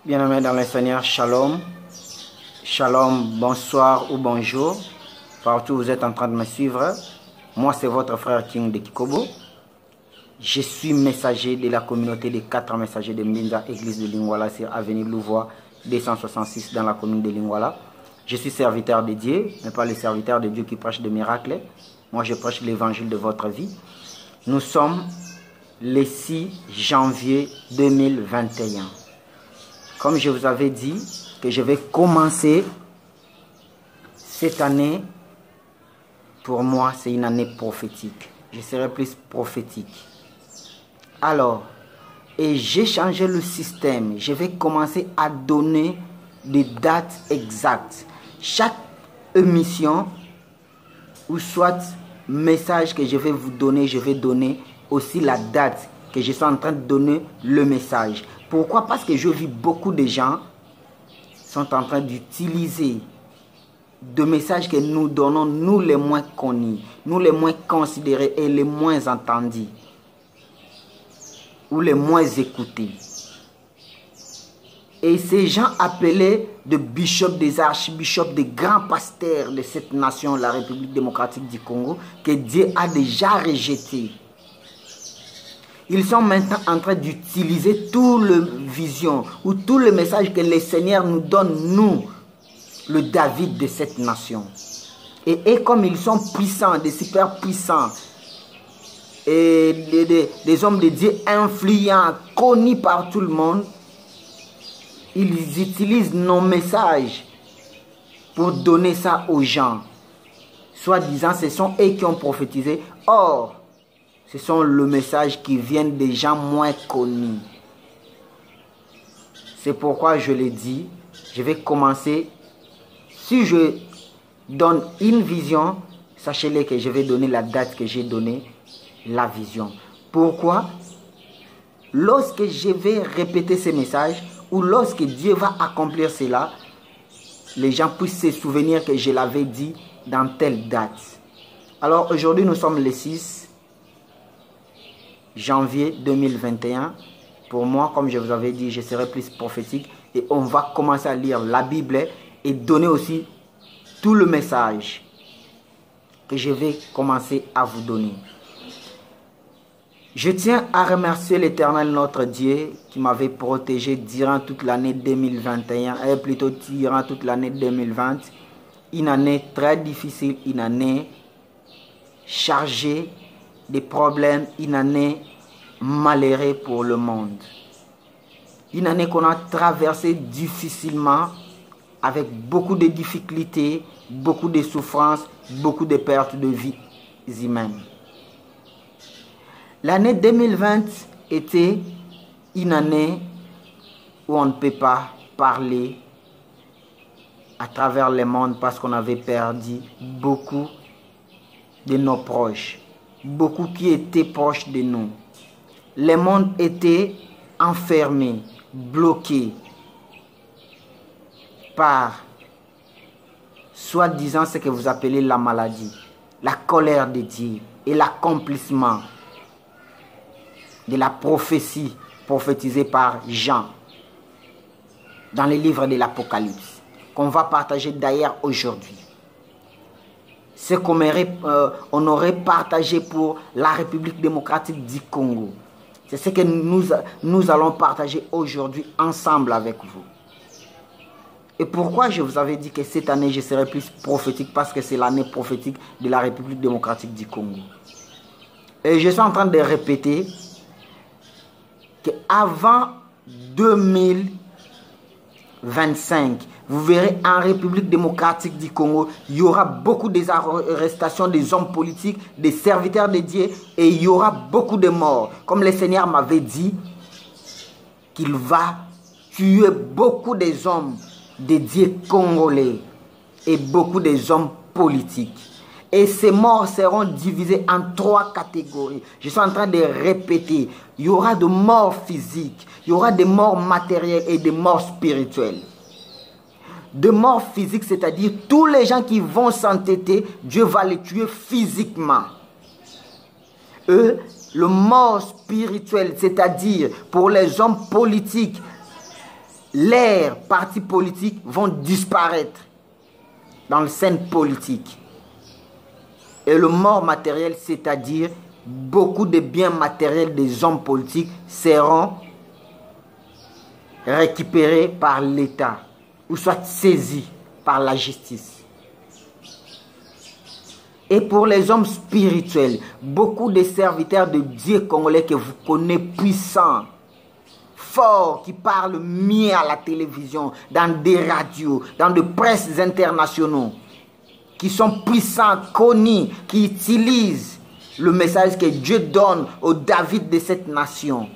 Bien-aimés dans le Seigneur, shalom. Shalom, bonsoir ou bonjour. Partout où vous êtes en train de me suivre. Moi, c'est votre frère King de Kikobo. Je suis messager de la communauté des 4 messagers de Mbinza, église de Lingwala, sur avenue Louvois, 266 dans la commune de Lingwala. Je suis serviteur de Dieu, mais pas le serviteur de Dieu qui prêche des miracles. Moi, je prêche l'évangile de votre vie. Nous sommes le 6 janvier 2021. Comme je vous avais dit que je vais commencer cette année, pour moi, c'est une année prophétique. Je serai plus prophétique. Alors, et j'ai changé le système. Je vais commencer à donner des dates exactes. Chaque émission, ou soit message que je vais vous donner, je vais donner aussi la date que je suis en train de donner le message. Pourquoi? Parce que je vis beaucoup de gens sont en train d'utiliser des messages que nous donnons, nous les moins connus, nous les moins considérés et les moins entendus, ou les moins écoutés. Et ces gens appelés de bishops, des archbishops, des grands pasteurs de cette nation, la République démocratique du Congo, que Dieu a déjà rejeté. Ils sont maintenant en train d'utiliser tout le vision ou tout le message que le Seigneur nous donne, nous, le David de cette nation. Et comme ils sont puissants, des super puissants, et des hommes de Dieu influents, connus par tout le monde, ils utilisent nos messages pour donner ça aux gens. Soit disant, ce sont eux qui ont prophétisé. Or, ce sont le message qui vient des gens moins connus. C'est pourquoi je l'ai dit, je vais commencer. Si je donne une vision, sachez-le que je vais donner la date que j'ai donnée, la vision. Pourquoi? Lorsque je vais répéter ces messages, ou lorsque Dieu va accomplir cela, les gens puissent se souvenir que je l'avais dit dans telle date. Alors aujourd'hui, nous sommes le 6 janvier 2021. Pour moi, comme je vous avais dit, je serai plus prophétique. Et on va commencer à lire la Bible et donner aussi tout le message que je vais commencer à vous donner. Je tiens à remercier l'Éternel notre Dieu qui m'avait protégé durant toute l'année 2021, et plutôt durant toute l'année 2020. Une année très difficile, une année chargée de problèmes, une année malheureuse pour le monde. Une année qu'on a traversée difficilement, avec beaucoup de difficultés, beaucoup de souffrances, beaucoup de pertes de vies humaines. L'année 2020 était une année où on ne peut pas parler à travers le monde parce qu'on avait perdu beaucoup de nos proches, beaucoup qui étaient proches de nous. Le monde était enfermé, bloqué par soi-disant ce que vous appelez la maladie, la colère de Dieu et l'accomplissement de la prophétie prophétisée par Jean dans les livres de l'Apocalypse, qu'on va partager d'ailleurs aujourd'hui. Ce qu'on on aurait partagé pour la République démocratique du Congo. C'est ce que nous allons partager aujourd'hui ensemble avec vous. Et pourquoi je vous avais dit que cette année je serai plus prophétique? Parce que c'est l'année prophétique de la République démocratique du Congo. Et je suis en train de répéter qu'avant 2025, vous verrez en République démocratique du Congo, il y aura beaucoup d'arrestations des hommes politiques, des serviteurs de Dieu, et il y aura beaucoup de morts. Comme le Seigneur m'avait dit qu'il va tuer beaucoup des hommes de Dieu congolais et beaucoup des hommes politiques. Et ces morts seront divisés en 3 catégories. Je suis en train de répéter. Il y aura de morts physiques, il y aura des morts matérielles et des morts spirituelles. De morts physiques, c'est-à-dire tous les gens qui vont s'entêter, Dieu va les tuer physiquement. Eux, le mort spirituel, c'est-à-dire pour les hommes politiques, les partis politiques vont disparaître dans la scène politique. Et le mort matériel, c'est-à-dire beaucoup de biens matériels des hommes politiques seront récupérés par l'État ou soit saisis par la justice. Et pour les hommes spirituels, beaucoup de serviteurs de Dieu congolais que vous connaissez puissants, forts, qui parlent mieux à la télévision, dans des radios, dans des presses internationaux, qui sont puissants, connus, qui utilisent le message que Dieu donne au David de cette nation.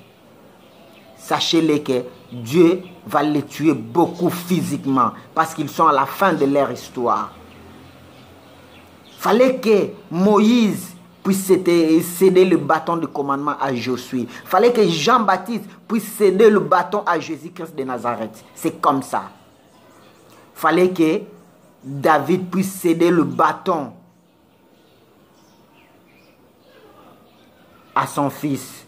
Sachez-les que Dieu va les tuer beaucoup physiquement parce qu'ils sont à la fin de leur histoire. Fallait que Moïse puisse céder le bâton de commandement à Josué. Fallait que Jean-Baptiste puisse céder le bâton à Jésus-Christ de Nazareth. C'est comme ça. Fallait que David puisse céder le bâton à son fils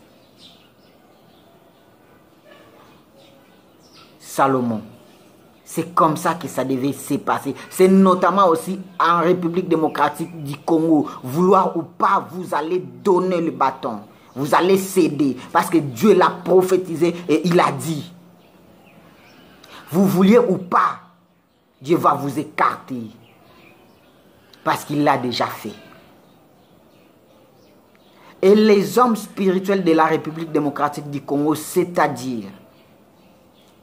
Salomon. C'est comme ça que ça devait se passer. C'est notamment aussi en République démocratique du Congo. Vouloir ou pas, vous allez donner le bâton. Vous allez céder. Parce que Dieu l'a prophétisé et il a dit. Vous vouliez ou pas, Dieu va vous écarter. Parce qu'il l'a déjà fait. Et les hommes spirituels de la République démocratique du Congo, c'est-à-dire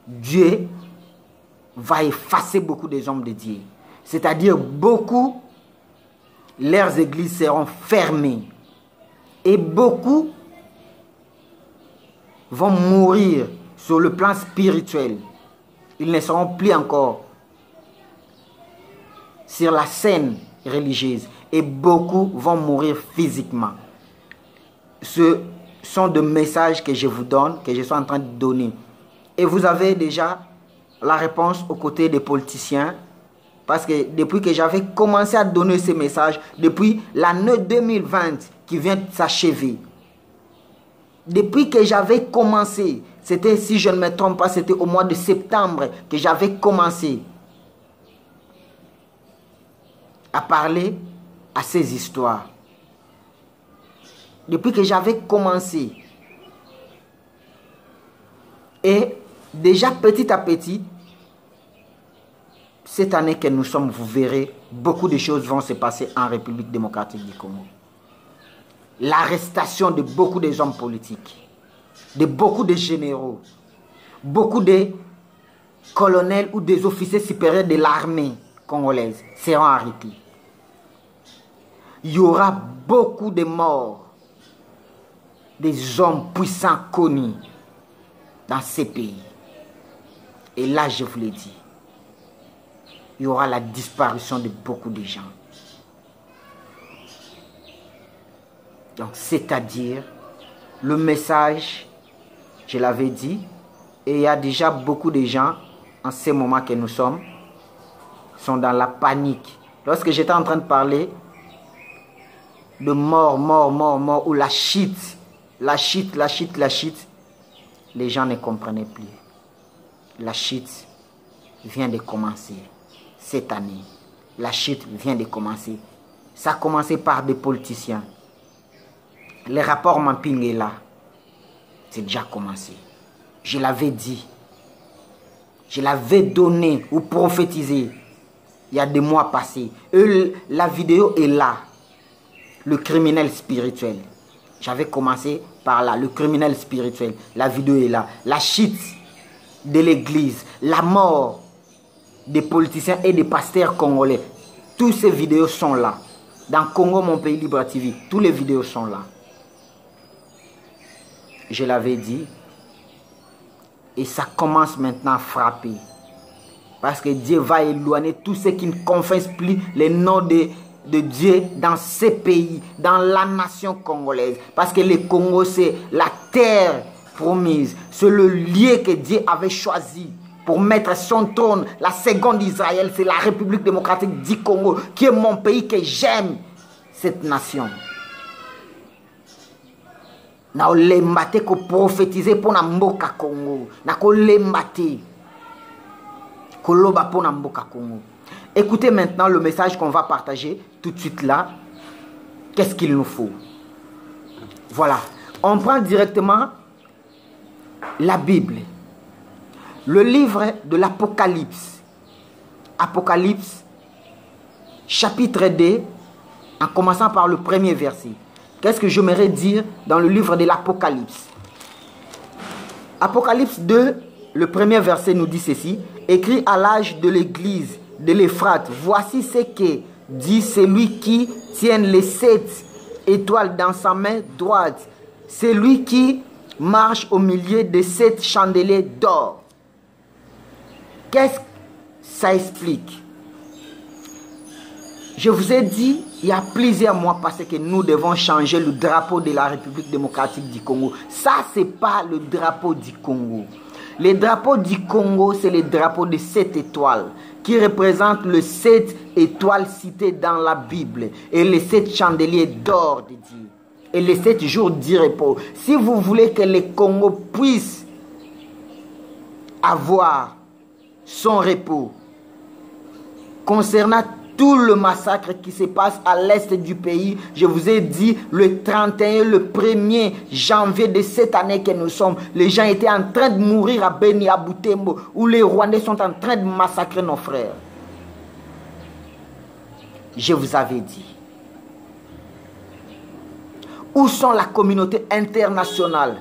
Dieu va effacer beaucoup des hommes de Dieu. C'est-à-dire beaucoup, leurs églises seront fermées. Et beaucoup vont mourir sur le plan spirituel. Ils ne seront plus encore sur la scène religieuse. Et beaucoup vont mourir physiquement. Ce sont des messages que je vous donne, que je suis en train de donner. Et vous avez déjà la réponse aux côtés des politiciens. Parce que depuis que j'avais commencé à donner ces messages, depuis l'année 2020 qui vient de s'achever, depuis que j'avais commencé, c'était, si je ne me trompe pas, c'était au mois de septembre que j'avais commencé à parler à ces histoires. Depuis que j'avais commencé. Et déjà petit à petit, cette année que nous sommes, vous verrez, beaucoup de choses vont se passer en République démocratique du Congo. L'arrestation de beaucoup de hommes politiques, de beaucoup de généraux, beaucoup de colonels ou des officiers supérieurs de l'armée congolaise seront arrêtés. Il y aura beaucoup de morts, des hommes puissants connus dans ces pays. Et là, je vous l'ai dit, il y aura la disparition de beaucoup de gens. Donc, c'est-à-dire, le message, je l'avais dit, et il y a déjà beaucoup de gens, en ce moment que nous sommes, sont dans la panique. Lorsque j'étais en train de parler de mort, ou la chute, les gens ne comprenaient plus. La chute vient de commencer cette année. La chute vient de commencer. Ça a commencé par des politiciens. Le rapport Mamping est là. C'est déjà commencé. Je l'avais dit. Je l'avais donné ou prophétisé il y a des mois passés. Et la vidéo est là. Le criminel spirituel. J'avais commencé par là. Le criminel spirituel. La vidéo est là. La chute de l'église. La mort des politiciens et des pasteurs congolais. Toutes ces vidéos sont là. Dans Congo, mon pays libre TV. Toutes les vidéos sont là. Je l'avais dit. Et ça commence maintenant à frapper. Parce que Dieu va éloigner tous ceux qui ne confessent plus les noms de Dieu dans ces pays, dans la nation congolaise. Parce que le Congo, c'est la terre promise. C'est le lieu que Dieu avait choisi pour mettre son trône. La seconde Israël, c'est la République démocratique du Congo, qui est mon pays, que j'aime, cette nation. Na olembate ko prophétiser pour na mboka Congo. Na ko lembate. Koloba pona mboka Congo. Écoutez maintenant le message qu'on va partager tout de suite là. Qu'est-ce qu'il nous faut? Voilà. On prend directement la Bible. Le livre de l'Apocalypse. Apocalypse, chapitre 2, en commençant par le premier verset. Qu'est-ce que j'aimerais dire dans le livre de l'Apocalypse? Apocalypse 2, le premier verset nous dit ceci. Écrit à l'âge de l'église de l'Euphrate, voici ce que dit celui qui tient les 7 étoiles dans sa main droite, celui qui marche au milieu de 7 chandeliers d'or. Qu'est-ce que ça explique? Je vous ai dit il y a plusieurs mois parce que nous devons changer le drapeau de la République démocratique du Congo. Ça, ce n'est pas le drapeau du Congo. Le drapeau du Congo, c'est le drapeau de 7 étoiles qui représente les 7 étoiles citées dans la Bible et les 7 chandeliers d'or de Dieu et les 7 jours du repos. Si vous voulez que le Congo puisse avoir son repos concernant tout le massacre qui se passe à l'est du pays, je vous ai dit le 31, le 1er janvier de cette année que nous sommes, les gens étaient en train de mourir à Beni, à Butembo, où les Rwandais sont en train de massacrer nos frères. Je vous avais dit. Où sont la communauté internationale?